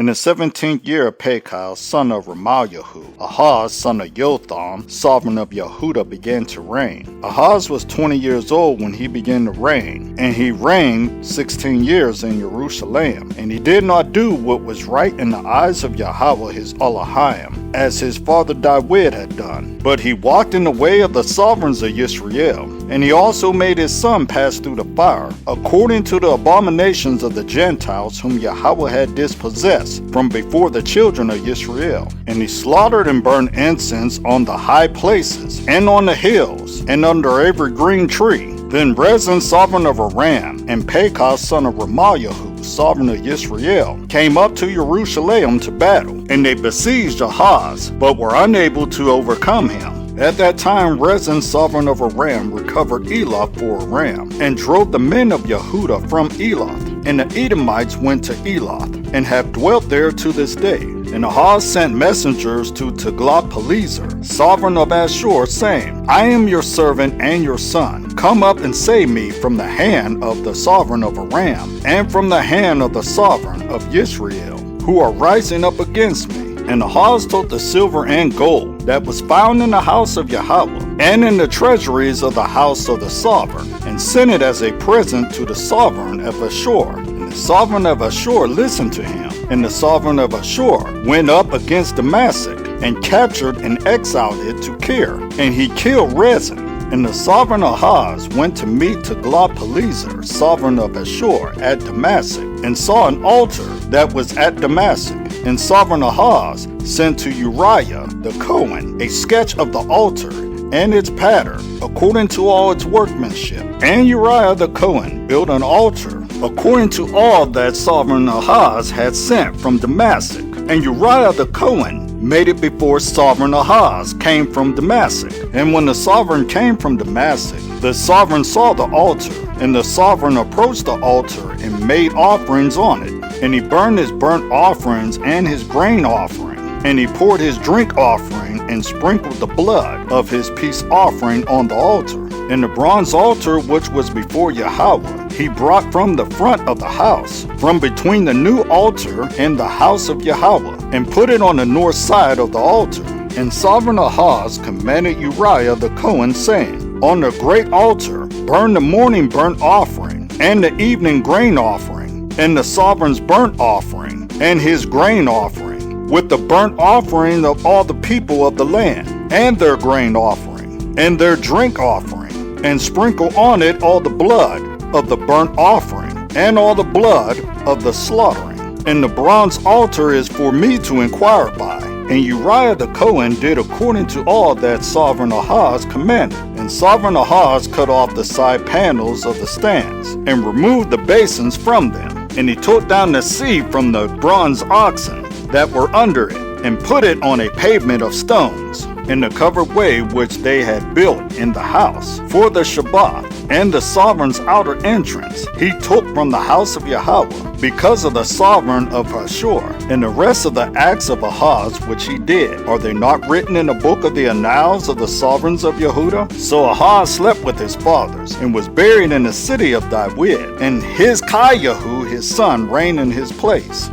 In the 17th year of Pekah, son of Ramaliahu, Ahaz, son of Jotham, sovereign of Yehuda, began to reign. Ahaz was 20 years old when he began to reign, and he reigned 16 years in Jerusalem. And he did not do what was right in the eyes of Yahweh his Elohim, as his father David had done. But he walked in the way of the sovereigns of Israel, and he also made his son pass through the fire, according to the abominations of the Gentiles whom Yahweh had dispossessed from before the children of Israel. And he slaughtered and burned incense on the high places, and on the hills, and under every green tree. Then Rezin, sovereign of Aram, and Pekah, son of Ramaliahu, sovereign of Israel, came up to Jerusalem to battle, and they besieged Ahaz, but were unable to overcome him. At that time Rezin, sovereign of Aram, recovered Elath for Aram, and drove the men of Yehuda from Elath. And the Edomites went to Elath, and have dwelt there to this day. And Ahaz sent messengers to Tiglath-Pileser, sovereign of Ashur, saying, I am your servant and your son. Come up and save me from the hand of the sovereign of Aram, and from the hand of the sovereign of Israel, who are rising up against me. And Ahaz took the silver and gold that was found in the house of Yahweh, and in the treasuries of the house of the sovereign, and sent it as a present to the sovereign of Ashur. And the sovereign of Ashur listened to him. And the sovereign of Ashur went up against Damascus, and captured and exiled it to Kir, and he killed Rezin. And the sovereign Ahaz went to meet Tiglath-Pileser, sovereign of Ashur, at Damascus, and saw an altar that was at Damascus. And sovereign Ahaz sent to Uriah the Cohen a sketch of the altar and its pattern, according to all its workmanship. And Uriah the Cohen built an altar, according to all that sovereign Ahaz had sent from Damascus. And Uriah the Cohen made it before sovereign Ahaz came from Damascus. And when the sovereign came from Damascus, the sovereign saw the altar, and the sovereign approached the altar and made offerings on it. And he burned his burnt offerings and his grain offering, and he poured his drink offering and sprinkled the blood of his peace offering on the altar. And the bronze altar which was before Yahweh he brought from the front of the house, from between the new altar and the house of Yahweh, and put it on the north side of the altar. And sovereign Ahaz commanded Uriah the Cohen, saying, On the great altar burn the morning burnt offering, and the evening grain offering, and the sovereign's burnt offering, and his grain offering, with the burnt offering of all the people of the land, and their grain offering, and their drink offering, and sprinkle on it all the blood of the burnt offering, and all the blood of the slaughtering. And the bronze altar is for me to inquire by. And Uriah the Cohen did according to all that sovereign Ahaz commanded. And sovereign Ahaz cut off the side panels of the stands, and removed the basins from them. And he took down the seat from the bronze oxen that were under it, and put it on a pavement of stones, in the covered way which they had built in the house for the Shabbat. And the sovereign's outer entrance he took from the house of Yahweh, because of the sovereign of Ashur. And the rest of the acts of Ahaz which he did, are they not written in the book of the annals of the sovereigns of Yehuda? So Ahaz slept with his fathers, and was buried in the city of David, and Hizkiah his son reigned in his place.